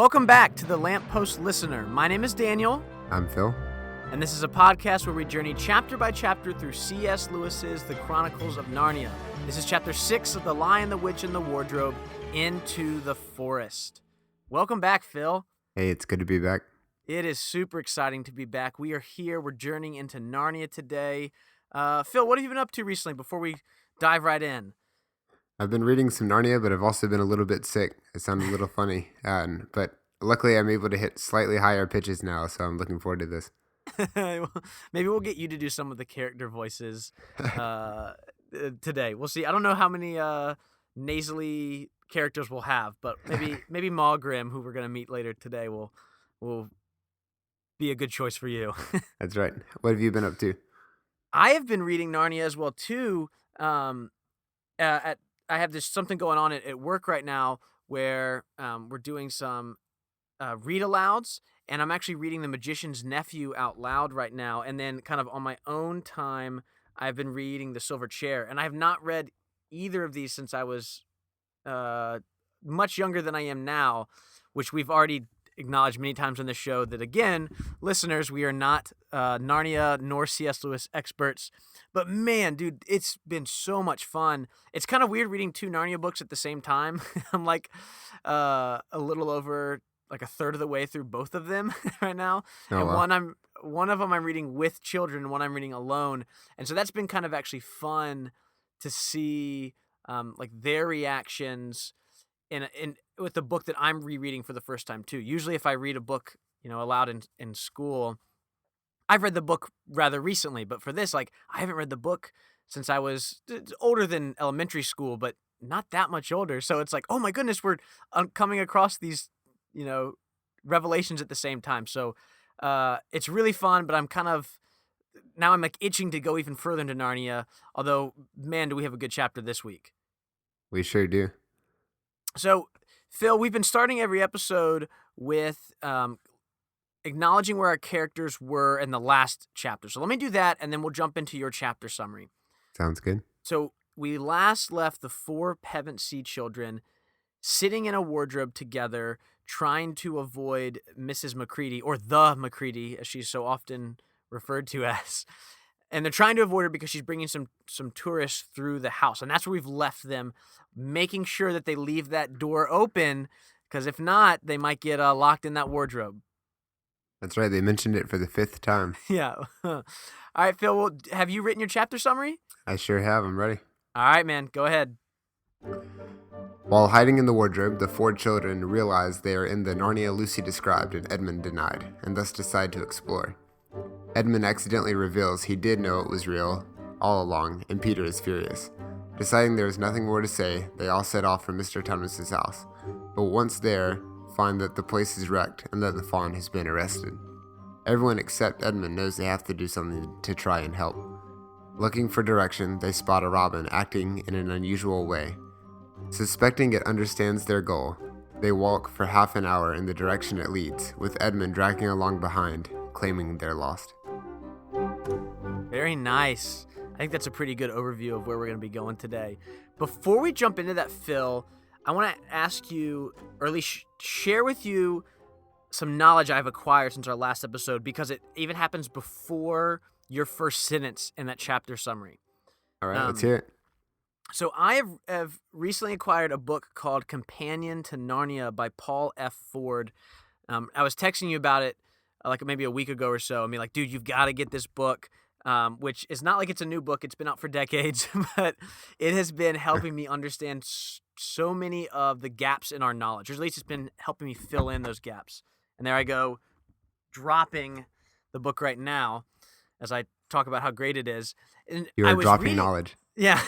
Welcome back to the Lamppost Listener. My name is Daniel. I'm Phil. And this is a podcast where we journey chapter by chapter through C.S. Lewis's The Chronicles of Narnia. This is chapter 6 of The Lion, the Witch, and the Wardrobe, Into the Forest. Welcome back, Phil. Hey, it's good to be back. It is super exciting to be back. We are here. We're journeying into Narnia today. Phil, what have you been up to recently before we dive right in? I've been reading some Narnia, but I've also been a little bit sick. It sounds a little funny, but luckily I'm able to hit slightly higher pitches now, so I'm looking forward to this. Maybe we'll get you to do some of the character voices today. We'll see. I don't know how many nasally characters we'll have, but maybe Maugrim, who we're going to meet later today, will be a good choice for you. That's right. What have you been up to? I have been reading Narnia as well too. I have something going on at work right now where we're doing some read-alouds, and I'm actually reading The Magician's Nephew out loud right now. And then kind of on my own time, I've been reading The Silver Chair. And I have not read either of these since I was much younger than I am now, which we've already acknowledged many times on the show that, again, listeners, we are not Narnia nor C.S. Lewis experts. But man, dude, it's been so much fun. It's kind of weird reading two Narnia books at the same time. I'm like a little over like a third of the way through both of them right now. Oh, and wow. one of them I'm reading with children, one I'm reading alone. And so that's been kind of actually fun to see like their reactions in with the book that I'm rereading for the first time too. Usually if I read a book, aloud in school, I've read the book rather recently, but for this, like, I haven't read the book since I was older than elementary school, but not that much older. So it's like, oh my goodness, we're coming across these, revelations at the same time. So it's really fun, but I'm like itching to go even further into Narnia. Although, man, do we have a good chapter this week. We sure do. So, Phil, we've been starting every episode with acknowledging where our characters were in the last chapter. So let me do that, and then we'll jump into your chapter summary. Sounds good. So we last left the four Pevensey children sitting in a wardrobe together, trying to avoid Mrs. Macready, or the Macready, as she's so often referred to as. And they're trying to avoid her because she's bringing some tourists through the house. And that's where we've left them, making sure that they leave that door open, because if not, they might get locked in that wardrobe. That's right. They mentioned it for the 5th time. Yeah. All right, Phil, well, have you written your chapter summary? I sure have. I'm ready. All right, man. Go ahead. While hiding in the wardrobe, the 4 children realize they are in the Narnia Lucy described and Edmund denied, and thus decide to explore. Edmund accidentally reveals he did know it was real all along, and Peter is furious. Deciding there is nothing more to say, they all set off for Mr. Thomas's house, but once there, find that the place is wrecked and that the fawn has been arrested. Everyone except Edmund knows they have to do something to try and help. Looking for direction, they spot a robin acting in an unusual way. Suspecting it understands their goal, they walk for half an hour in the direction it leads, with Edmund dragging along behind, claiming they're lost. Very nice. I think that's a pretty good overview of where we're going to be going today. Before we jump into that, Phil, I want to ask you, or at least share with you, some knowledge I've acquired since our last episode, because it even happens before your first sentence in that chapter summary. All right, let's hear it. So I have recently acquired a book called Companion to Narnia by Paul F. Ford. I was texting you about it like maybe a week ago or so. I mean, like, dude, you've got to get this book, which is not like it's a new book. It's been out for decades, but it has been helping me understand so many of the gaps in our knowledge, or at least it's been helping me fill in those gaps. And there I go, dropping the book right now as I talk about how great it is. And You are dropping knowledge. Yeah.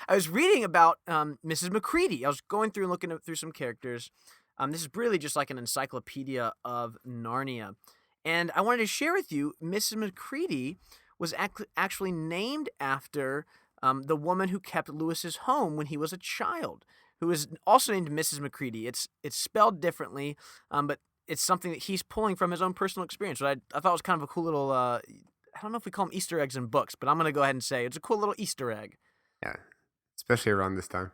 I was reading about Mrs. Macready. I was going through and looking through some characters. This is really just like an encyclopedia of Narnia. And I wanted to share with you, Mrs. Macready was actually named after the woman who kept Lewis's home when he was a child, who is also named Mrs. Macready. It's spelled differently, but it's something that he's pulling from his own personal experience. So I thought it was kind of a cool little, I don't know if we call them Easter eggs in books, but I'm going to go ahead and say it's a cool little Easter egg. Yeah, especially around this time.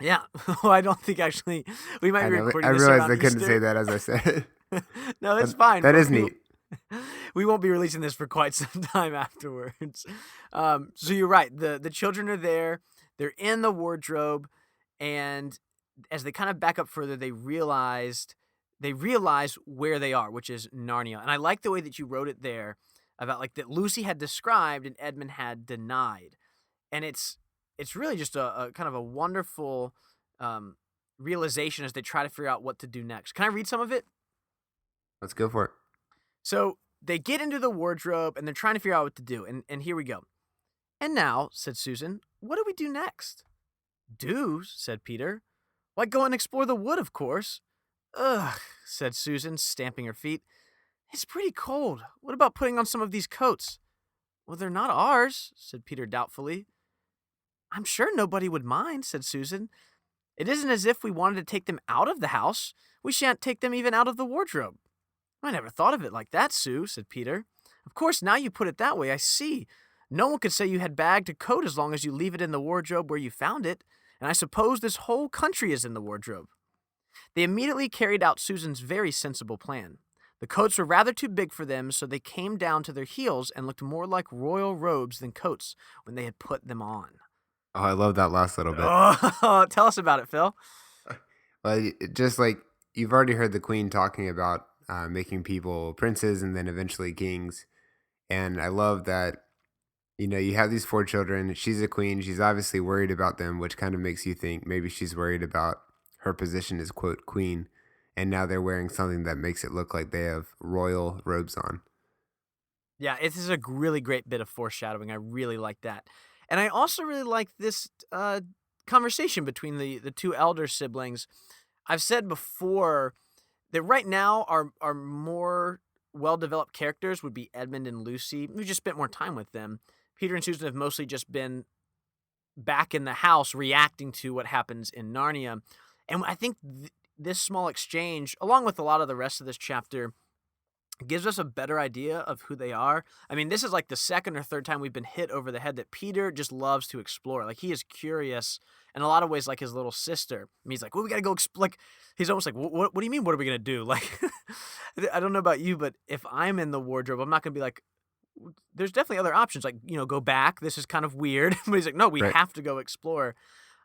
Yeah. Well, I don't think actually we might I be know. I recording this realized around I couldn't say Easter. that as I said. No, it's But fine, that but is neat. we won't be releasing this for quite some time afterwards. So you're right. The children are there. They're in the wardrobe, and as they kind of back up further, they realize where they are, which is Narnia. And I like the way that you wrote it there about like that Lucy had described and Edmund had denied, and it's really just a kind of a wonderful um, realization as they try to figure out what to do next. Can I read some of it? Let's go for it. So they get into the wardrobe and they're trying to figure out what to do. And here we go. And now, said Susan, what do we do next? Do, said Peter. Why, go and explore the wood, of course. Ugh, said Susan, stamping her feet. It's pretty cold. What about putting on some of these coats? Well, they're not ours, said Peter doubtfully. I'm sure nobody would mind, said Susan. It isn't as if we wanted to take them out of the house. We shan't take them even out of the wardrobe. I never thought of it like that, Sue, said Peter. Of course, now you put it that way, I see. No one could say you had bagged a coat as long as you leave it in the wardrobe where you found it, and I suppose this whole country is in the wardrobe. They immediately carried out Susan's very sensible plan. The coats were rather too big for them, so they came down to their heels and looked more like royal robes than coats when they had put them on. Oh, I love that last little bit. Oh, tell us about it, Phil. Well, just like you've already heard the queen talking about making people princes and then eventually kings. And I love that, you have these four children. She's a queen. She's obviously worried about them, which kind of makes you think maybe she's worried about her position as, quote, queen. And now they're wearing something that makes it look like they have royal robes on. Yeah, this is a really great bit of foreshadowing. I really like that. And I also really like this conversation between the two elder siblings. I've said before that right now our more well developed characters would be Edmund and Lucy. We just spent more time with them. Peter and Susan have mostly just been back in the house reacting to what happens in Narnia. And I think this small exchange, along with a lot of the rest of this chapter, gives us a better idea of who they are. I mean, this is like the second or third time we've been hit over the head that Peter just loves to explore. Like, he is curious in a lot of ways, like his little sister. I mean, he's like, well, we got to go explore. Like, he's almost like, what do you mean? What are we going to do? Like, I don't know about you, but if I'm in the wardrobe, I'm not going to be like, there's definitely other options. Like, go back. This is kind of weird. But he's like, no, we Right. have to go explore.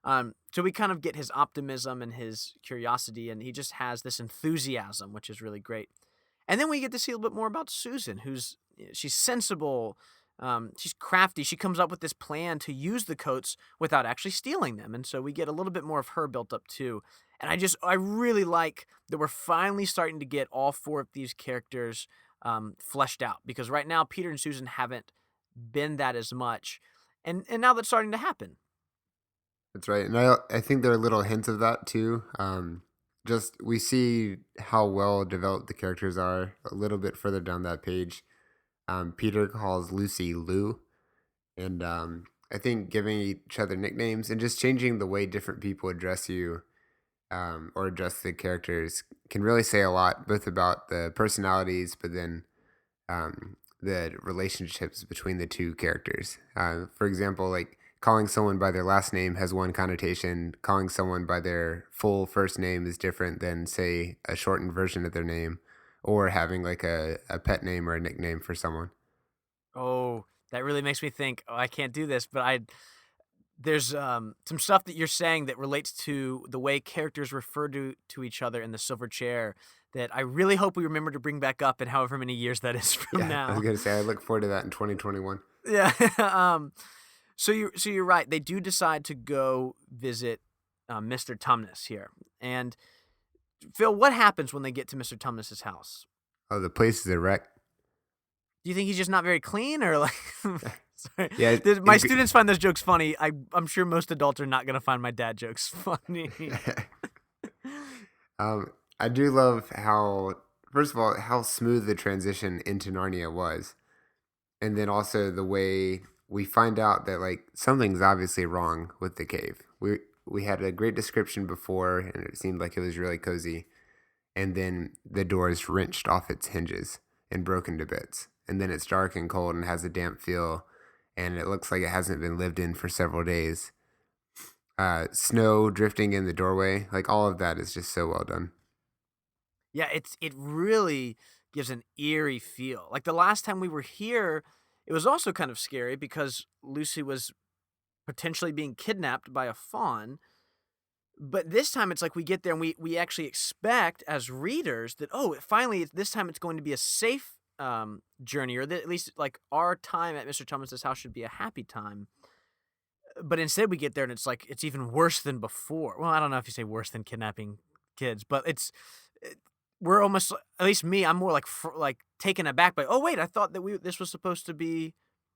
So we kind of get his optimism and his curiosity, and he just has this enthusiasm, which is really great. And then we get to see a little bit more about Susan, she's sensible, she's crafty. She comes up with this plan to use the coats without actually stealing them, and so we get a little bit more of her built up too. And I really like that we're finally starting to get all four of these characters fleshed out, because right now Peter and Susan haven't been that as much, and now that's starting to happen. That's right. And I think there are little hints of that too. Just we see how well developed the characters are a little bit further down that page. Peter calls Lucy Lou. And I think giving each other nicknames and just changing the way different people address you or address the characters can really say a lot, both about the personalities, but then the relationships between the two characters. For example, like calling someone by their last name has one connotation. Calling someone by their full first name is different than, say, a shortened version of their name, or having like a pet name or a nickname for someone. Oh, that really makes me think, oh, I can't do this, but there's some stuff that you're saying that relates to the way characters refer to each other in the silver chair that I really hope we remember to bring back up in however many years that is from Yeah, I was now. gonna say I look forward to that in 2021. Yeah. So you're right. They do decide to go visit Mr. Tumnus here. And Phil, what happens when they get to Mr. Tumnus's house? Oh, the place is a wreck. Do you think he's just not very clean, or like? Sorry. Yeah, My students find those jokes funny. I'm sure most adults are not going to find my dad jokes funny. I do love how, first of all, how smooth the transition into Narnia was, and then also the way we find out that like something's obviously wrong with the cave. We had a great description before, and it seemed like it was really cozy, and then the door is wrenched off its hinges and broken to bits, and then it's dark and cold and has a damp feel, and it looks like it hasn't been lived in for several days. Snow drifting in the doorway, like all of that is just so well done. Yeah, it really gives an eerie feel. Like the last time we were here, it was also kind of scary because Lucy was potentially being kidnapped by a fawn. But this time it's like we get there and we actually expect as readers that, oh, finally this time it's going to be a safe journey, or that at least like our time at Mr. Thomas's house should be a happy time. But instead we get there and it's like it's even worse than before. Well, I don't know if you say worse than kidnapping kids, but it, we're almost, at least me, I'm more like taken aback by, oh wait, I thought that this was supposed to be,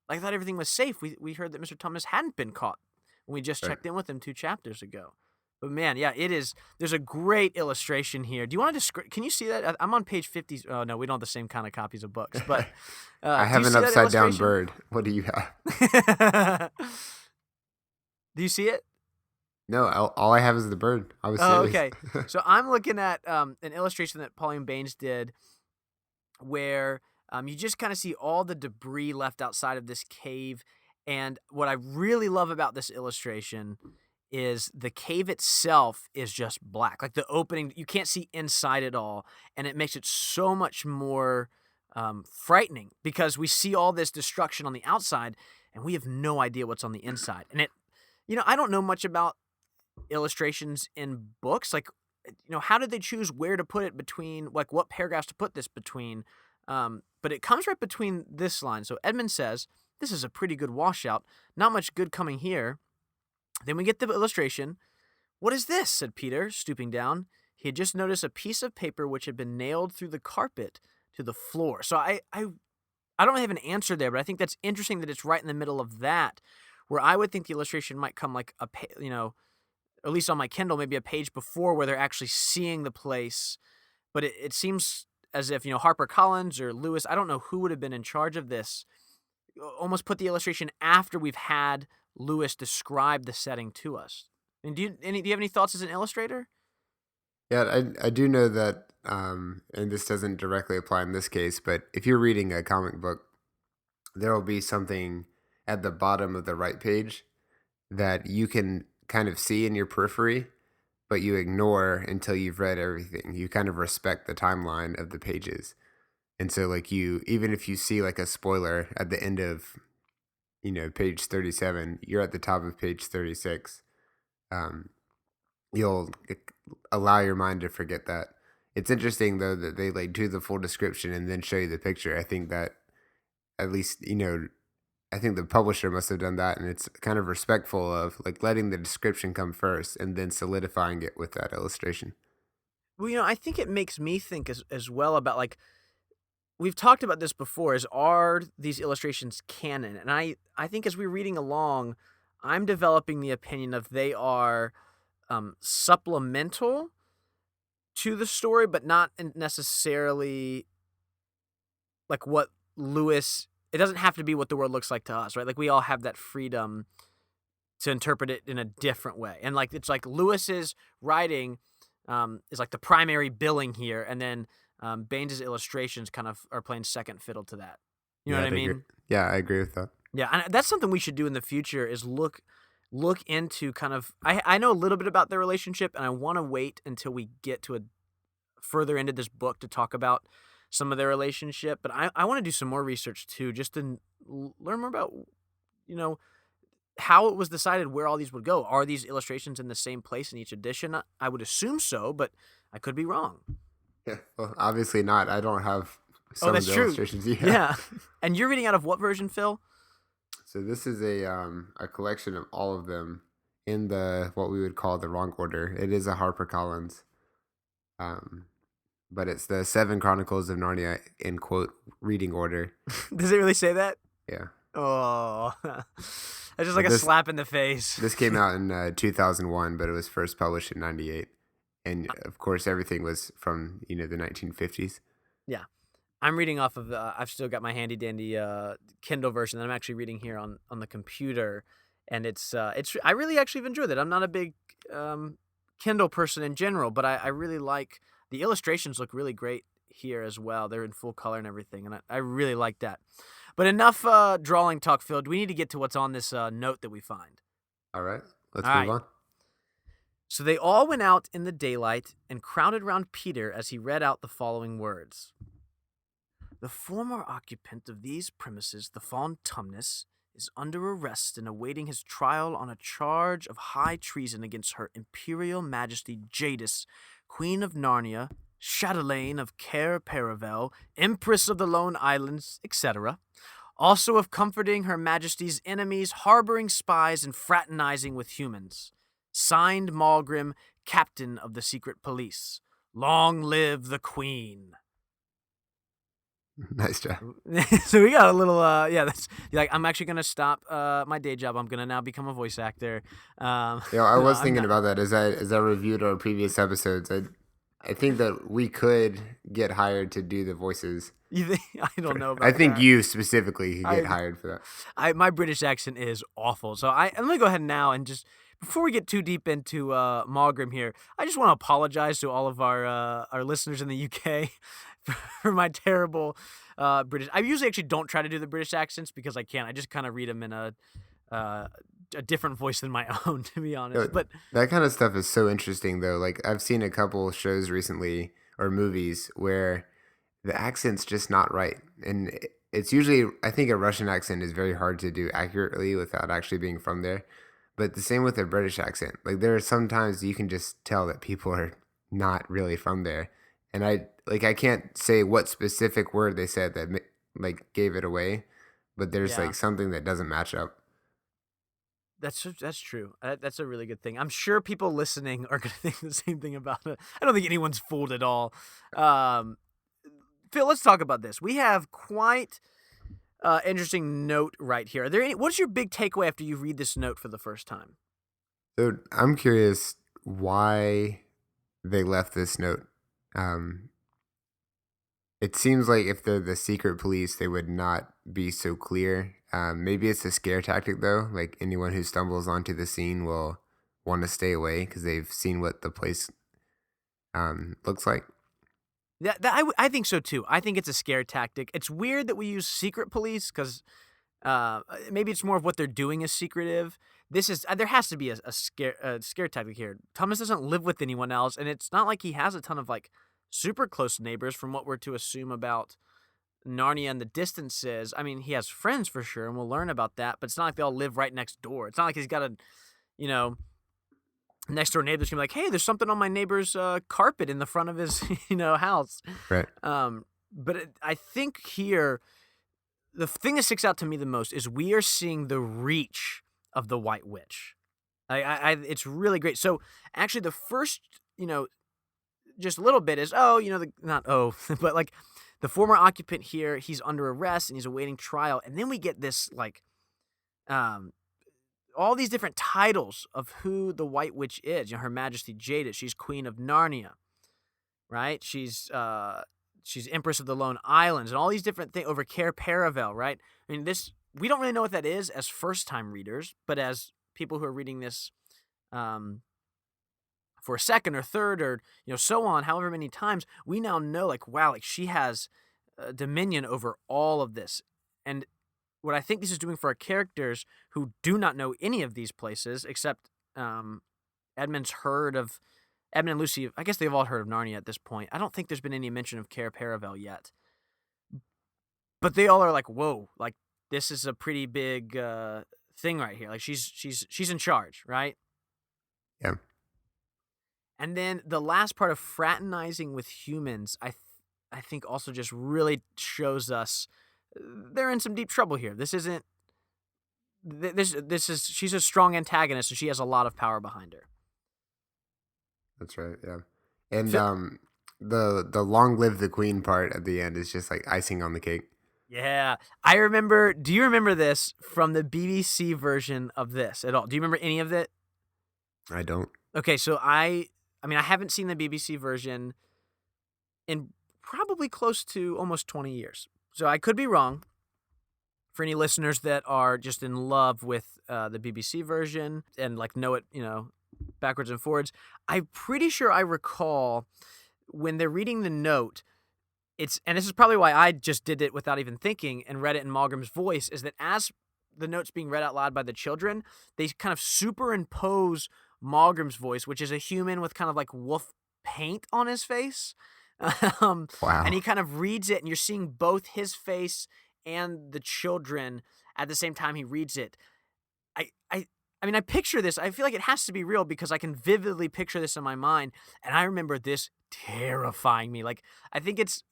like, I thought everything was safe. We heard that Mr. Thomas hadn't been caught when we just Right. checked in with him 2 chapters ago. But man, yeah, it is. There's a great illustration here. Do you want to describe? Can you see that? I'm on page 50. Oh no, we don't have the same kind of copies of books. But I do you have an see that upside down illustration? bird. What do you have? Do you see it? No, all I have is the bird. I was Oh, serious. okay. So I'm looking at an illustration that Pauline Baines did, where you just kind of see all the debris left outside of this cave. And what I really love about this illustration is the cave itself is just black. Like the opening, you can't see inside at all. And it makes it so much more frightening because we see all this destruction on the outside and we have no idea what's on the inside. And I don't know much about illustrations in books. Like, how did they choose where to put it between, like, what paragraphs to put this between? But it comes right between this line. So Edmund says, "This is a pretty good washout. Not much good coming here." Then we get the illustration. "What is this?" said Peter, stooping down. He had just noticed a piece of paper which had been nailed through the carpet to the floor. So I don't have an answer there, but I think that's interesting that it's right in the middle of that, where I would think the illustration might come like at least on my Kindle, maybe a page before where they're actually seeing the place. But it seems as if, Harper Collins or Lewis, I don't know who would have been in charge of this, almost put the illustration after we've had Lewis describe the setting to us. I mean, do you have any thoughts as an illustrator? Yeah, I do know that, and this doesn't directly apply in this case, but if you're reading a comic book, there will be something at the bottom of the right page that you can kind of see in your periphery, but you ignore until you've read everything. You kind of respect the timeline of the pages. And so, like, even if you see like a spoiler at the end of, page 37, you're at the top of page 36. Um, you'll allow your mind to forget that. It's interesting though that they like do the full description and then show you the picture. I think that at least, I think the publisher must have done that, and it's kind of respectful of like letting the description come first and then solidifying it with that illustration. Well, I think it makes me think as well about, like, we've talked about this before, is are these illustrations canon? And I think as we're reading along, I'm developing the opinion of they are supplemental to the story, but not necessarily like what Lewis. It doesn't have to be what the world looks like to us, right? Like we all have that freedom to interpret it in a different way, and like it's like Lewis's writing is like the primary billing here, and then Baines's illustrations kind of are playing second fiddle to that. You know Yeah, what I I agree. mean? Yeah, I agree with that. Yeah, and that's something we should do in the future is look into kind of I know a little bit about their relationship, and I want to wait until we get to a further into this book to talk about some of their relationship, but I want to do some more research too, just to learn more about, you know, how it was decided where all these would go. Are these illustrations in the same place in each edition? I would assume so, but I could be wrong. Yeah, well, obviously not. I don't have Oh, some of that's the true. illustrations you have. Yeah. And you're reading out of what version, Phil? So this is a collection of all of them in the what we would call the wrong order. It is a HarperCollins, um, but it's the Seven Chronicles of Narnia in quote reading order. Does it really say that? Yeah, Oh, that's just like but a this slap in the face. this came out in 2001, but it was first published in '98, and of course everything was from the 1950s. Yeah. I'm reading off of I've still got my handy dandy Kindle version that I'm actually reading here on the computer, and it's I really actually have enjoyed it. I'm not a big Kindle person in general, but I really like the illustrations. Look really great here as well. They're in full color and everything, and I really like that. But enough drawing talk, Phil. Do we need to get to what's on this note that we find? All right, let's All move right. on. So they all went out in the daylight and crowded round Peter as he read out the following words. The former occupant of these premises, the Fawn Tumnus, is under arrest and awaiting his trial on a charge of high treason against Her Imperial Majesty Jadis, Queen of Narnia, Chatelaine of Cair Paravel, Empress of the Lone Islands, etc. Also of comforting Her Majesty's enemies, harboring spies, and fraternizing with humans. Signed Malgrim, Captain of the Secret Police. Long live the Queen. Nice job. So we got a little that's like, I'm actually gonna stop my day job. I'm gonna now become a voice actor. I no, was I'm thinking not. about that as I reviewed our previous episodes. I think that we could get hired to do the voices. You think, I don't know I about think that. you specifically could get I, hired for that. my British accent is awful. So I'm gonna go ahead now and just, before we get too deep into Malgrim here, I just want to apologize to all of our listeners in the UK for my terrible British. I usually actually don't try to do the British accents because I can't. I just kind of read them in uh, a different voice than my own, to be honest. But That kind of stuff is so interesting, though. Like, I've seen a couple shows recently or movies where the accent's just not right. And it's usually, I think a Russian accent is very hard to do accurately without actually being from there. But the same with a British accent. Like, there are some times you can just tell that people are not really from there. And I can't say what specific word they said that like gave it away, but there's yeah, like something that doesn't match up. that's true. That's a really good thing. I'm sure people listening are gonna think the same thing about it. I don't think anyone's fooled at all. Um, Phil, let's talk about this. We have quite interesting note right here. Are there any? What's your big takeaway after you read this note for the first time? So I'm curious why they left this note. Um, it seems like if they're the secret police, they would not be so clear. Maybe it's a scare tactic, though. Like anyone who stumbles onto the scene will want to stay away because they've seen what the place looks like. I think so too. I think it's a scare tactic. It's weird that we use secret police because maybe it's more of what they're doing is secretive. This is there has to be a scare tactic here. Thomas doesn't live with anyone else, and it's not like he has a ton of like super close neighbors from what we're to assume about Narnia and the distances. I mean, he has friends for sure, and we'll learn about that. But it's not like they all live right next door. It's not like he's got a, you know, next door neighbor's gonna be like, hey, there's something on my neighbor's carpet in the front of his house. Right. I think here the thing that sticks out to me the most is we are seeing the reach of the White Witch. It's really great. So actually, the first just a little bit is not but like the former occupant here, he's under arrest and he's awaiting trial, and then we get this like um all these different titles of who the White Witch is. Her Majesty Jadis, she's Queen of Narnia, right? She's Empress of the Lone Islands, and all these different things over Cair Paravel, right? I mean, this we don't really know what that is as first-time readers, but as people who are reading this for a second or third or so on, however many times, we now know like wow, like she has dominion over all of this, and what I think this is doing for our characters who do not know any of these places except Edmund's heard of Edmund and Lucy. I guess they've all heard of Narnia at this point. I don't think there's been any mention of Cair Paravel yet, but they all are like, "Whoa! Like this is a pretty big thing right here. Like she's in charge, right?" Yeah. And then the last part of fraternizing with humans, I think also just really shows us they're in some deep trouble here. This isn't this is she's a strong antagonist, and she has a lot of power behind her. That's right. Yeah. And Fi- the long live the queen part at the end is just like icing on the cake. Yeah, I remember. Do you remember this from the BBC version of this at all? Do you remember any of it? I don't. Okay, so I mean, I haven't seen the BBC version in probably close to almost 20 years. So I could be wrong. For any listeners that are just in love with the BBC version and like know it, backwards and forwards, I'm pretty sure I recall when they're reading the note. And this is probably why I just did it without even thinking and read it in Malgrim's voice, is that as the note's being read out loud by the children, they kind of superimpose Malgrim's voice, which is a human with kind of like wolf paint on his face. Um, and Wow. he kind of reads it, and you're seeing both his face and the children at the same time he reads it. I I I mean, I picture this. I feel like it has to be real because I can vividly picture this in my mind, and I remember this terrifying me. Like, I think it's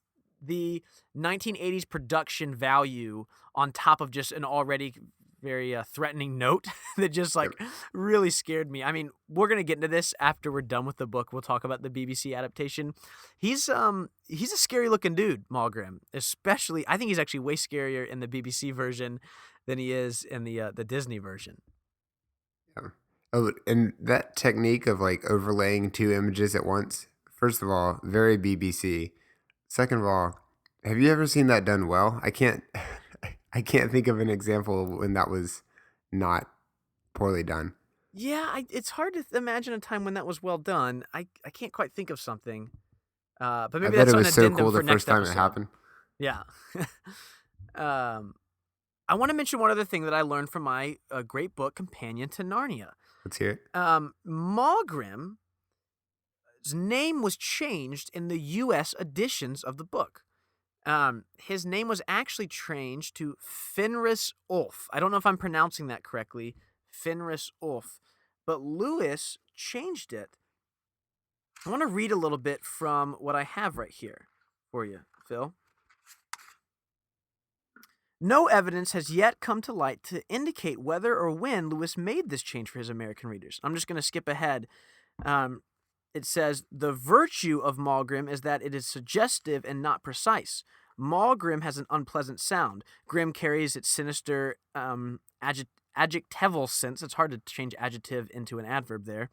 the 1980s production value on top of just an already very threatening note that just Yep. like really scared me. I mean, we're gonna get into this after we're done with the book. We'll talk about the BBC adaptation. He's a scary looking dude, Malgrim. Especially, I think he's actually way scarier in the BBC version than he is in the Disney version. Yeah. Oh, and that technique of like overlaying two images at once, first of all, very BBC. Second of all, have you ever seen that done well? I can't I can't think of an example when that was not poorly done. Yeah, it's hard to imagine a time when that was well done. I can't quite think of something. But I maybe bet that's it an was so addendum cool for the first next time it episode. happened. Yeah. um, I want to mention one other thing that I learned from my great book, Companion to Narnia. Let's hear it. Malgrim's name was changed in the U.S. editions of the book. His name was actually changed to Fenris Ulf. I don't know if I'm pronouncing that correctly, Fenris Ulf, but Lewis changed it. I want to read a little bit from what I have right here for you, Phil. No evidence has yet come to light to indicate whether or when Lewis made this change for his American readers. I'm just going to skip ahead. It says, the virtue of Malgrim is that it is suggestive and not precise. Malgrim has an unpleasant sound. Grim carries its sinister adjectival sense. It's hard to change adjective into an adverb there.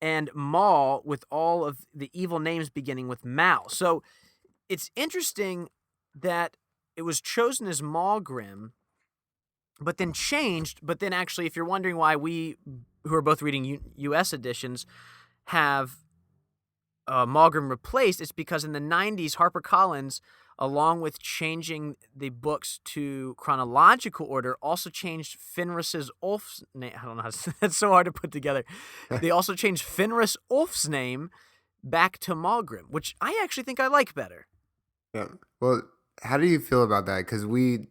And Mal with all of the evil names beginning with Mal. So it's interesting that it was chosen as Malgrim, but then changed. But then actually, if you're wondering why we, who are both reading U.S. editions, have Malgrim replaced, it's because in the 90s, HarperCollins, along with changing the books to chronological order, also changed Fenris's Ulf's name. I don't know how to, that's so hard to put together. They also changed Fenris Ulf's name back to Malgrim, which I actually think I like better. Yeah. Well, how do you feel about that? Because we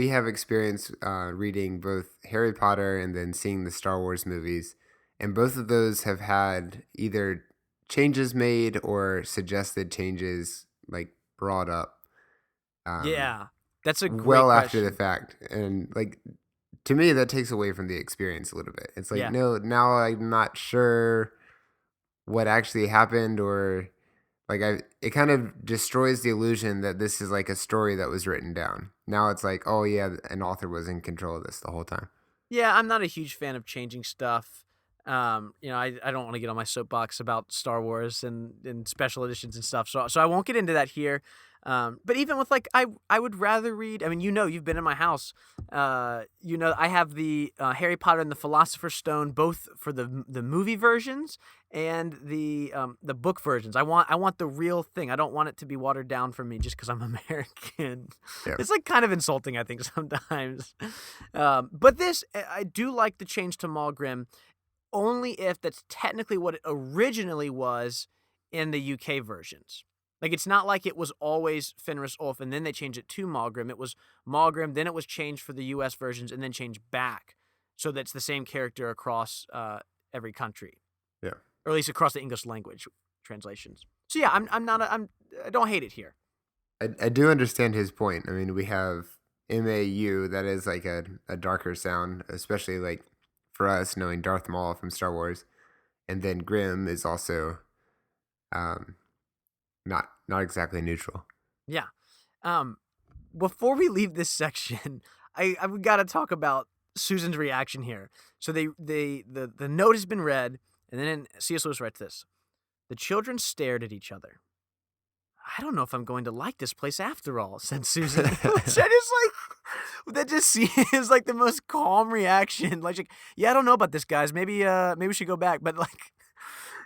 have experience reading both Harry Potter and then seeing the Star Wars movies, and both of those have had either changes made or suggested changes like brought up Yeah, that's a great well after the question. fact, and like to me that takes away from the experience a little bit. It's like Yeah. no, now I'm not sure what actually happened, or like it kind of destroys the illusion that this is like a story that was written down. Now it's like, oh yeah, an author was in control of this the whole time. Yeah, I'm not a huge fan of changing stuff. I don't want to get on my soapbox about Star Wars and special editions and stuff. So I won't get into that here. But even with like I would rather read. I mean, you've been in my house. I have the Harry Potter and the Philosopher's Stone, both for the movie versions and the book versions. I want the real thing. I don't want it to be watered down for me just because I'm American. Yeah. It's like kind of insulting, I think, sometimes. But this, I do like the change to Malgrim, only if that's technically what it originally was in the UK versions. Like, it's not like it was always Fenris Ulf and then they changed it to Malgrim. It was Malgrim, then it was changed for the US versions and then changed back. So that's the same character across every country, Yeah. or at least across the English language translations. So yeah, I don't hate it here. I do understand his point. I mean, we have MAU, that is like a darker sound, especially like for us knowing Darth Maul from Star Wars, and then Grim is also um, not exactly neutral. Yeah. Before we leave this section, I've got to talk about Susan's reaction here. So the note has been read, and then C.S. Lewis writes this: the children stared at each other. I don't know if I'm going to like this place after all, said Susan. Which I just like, that just seems like the most calm reaction. Like, yeah, I don't know about this, guys. Maybe we should go back. But like,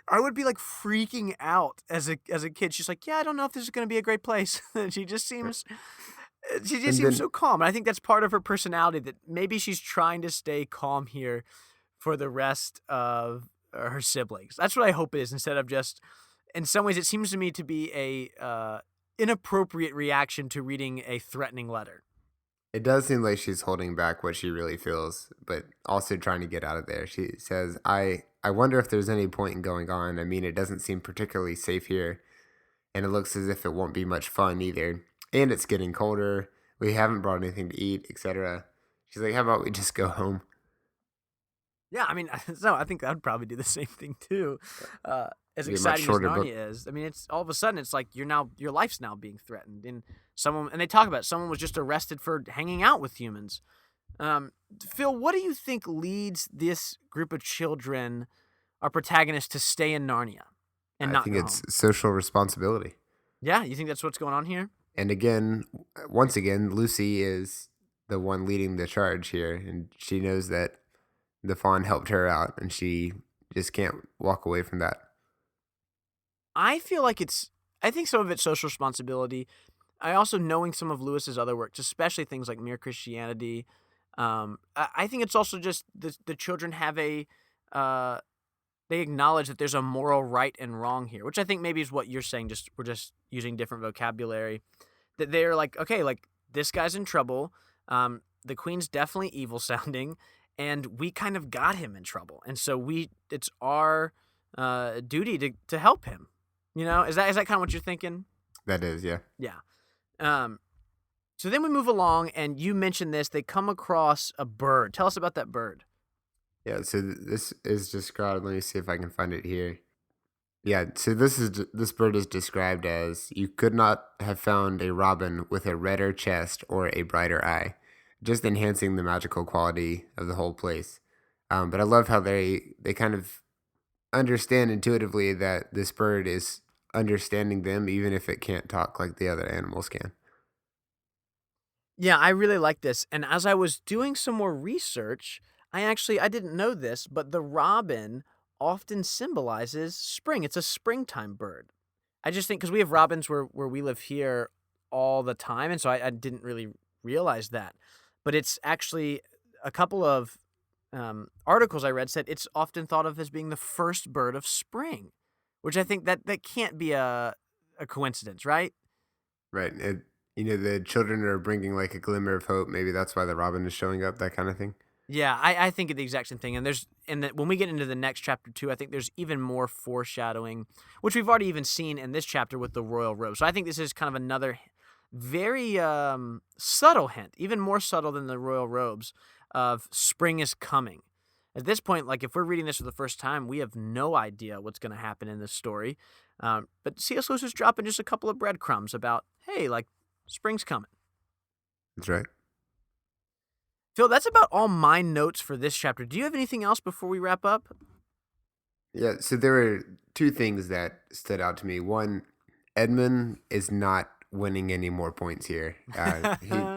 I would be like freaking out as a kid. She's like, yeah, I don't know if this is going to be a great place. She just And seems then so calm. And I think that's part of her personality, that maybe she's trying to stay calm here for the rest of her siblings. That's what I hope it is, instead of just, in some ways, it seems to me to be a inappropriate reaction to reading a threatening letter. It does seem like she's holding back what she really feels, but also trying to get out of there. She says, I wonder if there's any point in going on. I mean, it doesn't seem particularly safe here, and it looks as if it won't be much fun either. And it's getting colder. We haven't brought anything to eat, etc. She's like, how about we just go home? Yeah, I mean, so I think I would probably do the same thing too. As Be a much exciting as shorter book. Narnia is, I mean, it's all of a sudden it's like your life's now being threatened, and they talk about it, someone was just arrested for hanging out with humans. Phil, what do you think leads this group of children, our protagonists, to stay in Narnia and I not think go it's home? social responsibility. Yeah, you think that's what's going on here? And again, once again, Lucy is the one leading the charge here, and she knows that the fawn helped her out, and she just can't walk away from that. I feel like I think some of it's social responsibility. I also, knowing some of Lewis's other works, especially things like Mere Christianity, I think it's also just the children have uh, they acknowledge that there's a moral right and wrong here, which I think maybe is what you're saying. Just we're just using different vocabulary. That they're like, okay, like this guy's in trouble. The queen's definitely evil sounding, and we kind of got him in trouble, and so it's our duty to help him. Is that kind of what you're thinking? That is, yeah. Yeah. Um, so then we move along, and you mentioned this. They come across a bird. Tell us about that bird. Yeah, so this is described. Let me see if I can find it here. Yeah, so this bird is described as you could not have found a robin with a redder chest or a brighter eye, just enhancing the magical quality of the whole place. But I love how they kind of understand intuitively that this bird is understanding them, even if it can't talk like the other animals can. Yeah, I really like this. And as I was doing some more research, I didn't know this, but the robin often symbolizes spring. It's a springtime bird. I just think because we have robins where we live here all the time, and so I didn't really realize that. But it's actually a couple of articles I read said it's often thought of as being the first bird of spring, which I think that can't be a coincidence, right? Right. The children are bringing like a glimmer of hope. Maybe that's why the robin is showing up, that kind of thing. Yeah, I think of the exact same thing. When we get into the next chapter too, I think there's even more foreshadowing, which we've already even seen in this chapter with the royal robe. So I think this is kind of another very subtle hint, even more subtle than the royal robes, of spring is coming. At this point, like if we're reading this for the first time, we have no idea what's going to happen in this story. But C.S. Lewis is dropping just a couple of breadcrumbs about, hey, like spring's coming. That's right. Phil, that's about all my notes for this chapter. Do you have anything else before we wrap up? Yeah, so there were two things that stood out to me. One, Edmund is not winning any more points here.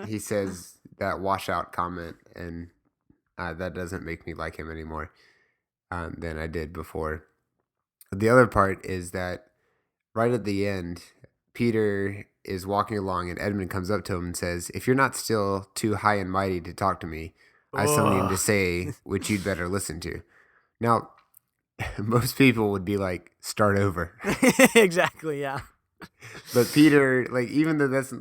He says that washout comment, and that doesn't make me like him anymore than I did before. The other part is that right at the end, Peter is walking along, and Edmund comes up to him and says, "If you're not still too high and mighty to talk to me, I have something to Ugh. say which you'd better listen to." Now, most people would be like, "Start over." Exactly, yeah. But Peter, like, even though that's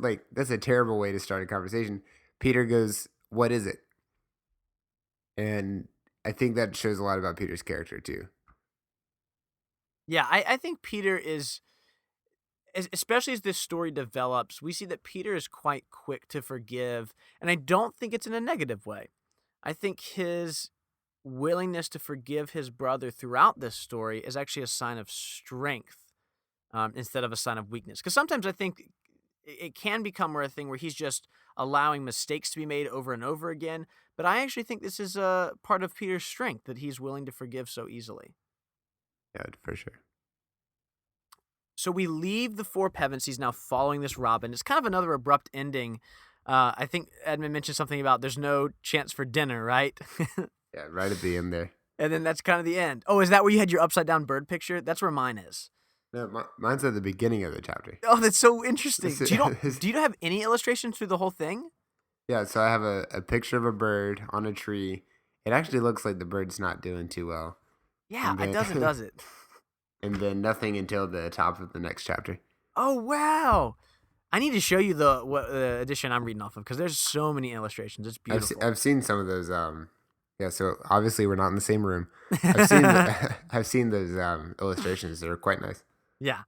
a terrible way to start a conversation, Peter goes, "What is it?" And I think that shows a lot about Peter's character too. Yeah, I think Peter is, especially as this story develops, we see that Peter is quite quick to forgive, and I don't think it's in a negative way. I think his willingness to forgive his brother throughout this story is actually a sign of strength, instead of a sign of weakness. Because sometimes I think it can become a thing where he's just allowing mistakes to be made over and over again. But I actually think this is a part of Peter's strength, that he's willing to forgive so easily. Yeah, for sure. So we leave the Four Pevens. He's now following this robin. It's kind of another abrupt ending. I think Edmund mentioned something about there's no chance for dinner, right? Yeah, right at the end there. And then that's kind of the end. Oh, is that where you had your upside down bird picture? That's where mine is. No, mine's at the beginning of the chapter. Oh, that's so interesting. This Do you have any illustrations through the whole thing? Yeah, so I have a picture of a bird on a tree. It actually looks like the bird's not doing too well. Yeah, and it doesn't, then does it? and then nothing until the top of the next chapter. Oh, wow. I need to show you the edition I'm reading off of because there's so many illustrations. It's beautiful. I've seen some of those. Yeah, so obviously we're not in the same room. I've seen I've seen those illustrations. They're quite nice. Yeah.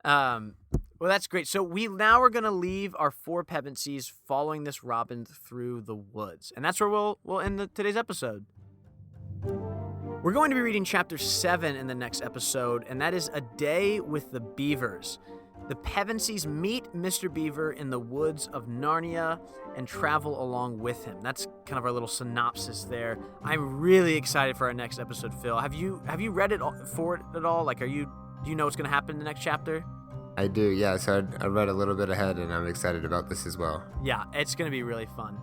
Well, that's great. So we now are going to leave our 4 Pevensies following this robin through the woods, and that's where we'll end today's episode. We're going to be reading chapter 7 in the next episode, and that is A Day with the Beavers. The Pevensies meet Mr. Beaver in the woods of Narnia and travel along with him. That's kind of our little synopsis there. I'm really excited for our next episode, Phil. Have you read it for it at all? Like, do you know what's going to happen in the next chapter? I do, yeah. So I read a little bit ahead, and I'm excited about this as well. Yeah, it's going to be really fun.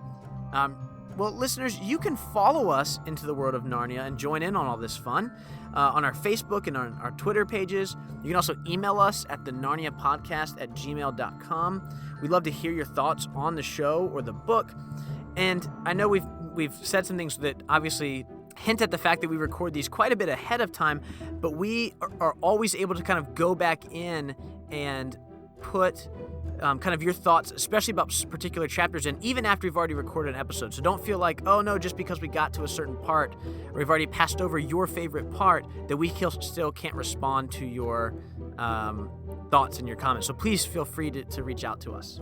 Well, listeners, you can follow us into the world of Narnia and join in on all this fun on our Facebook and on our Twitter pages. You can also email us at thenarniapodcast@gmail.com. We'd love to hear your thoughts on the show or the book. And I know we've said some things that obviously hint at the fact that we record these quite a bit ahead of time, but we are always able to kind of go back in and put kind of your thoughts, especially about particular chapters, and even after we've already recorded an episode. So don't feel like, oh no, just because we got to a certain part or we've already passed over your favorite part, that we still can't respond to your thoughts and your comments. So please feel free to reach out to us.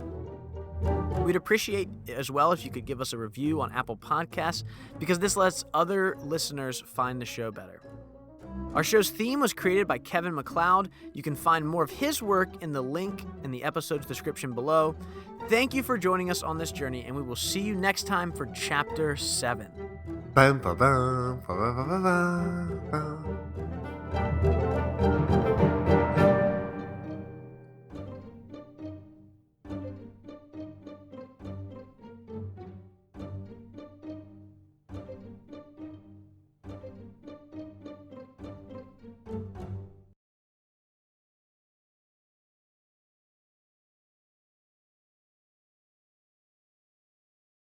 We'd appreciate as well if you could give us a review on Apple Podcasts, because this lets other listeners find the show better. Our show's theme was created by Kevin MacLeod. You can find more of his work in the link in the episode's description below. Thank you for joining us on this journey, and we will see you next time for Chapter 7. Bum, ba, bum, ba, ba, ba, ba, ba, ba.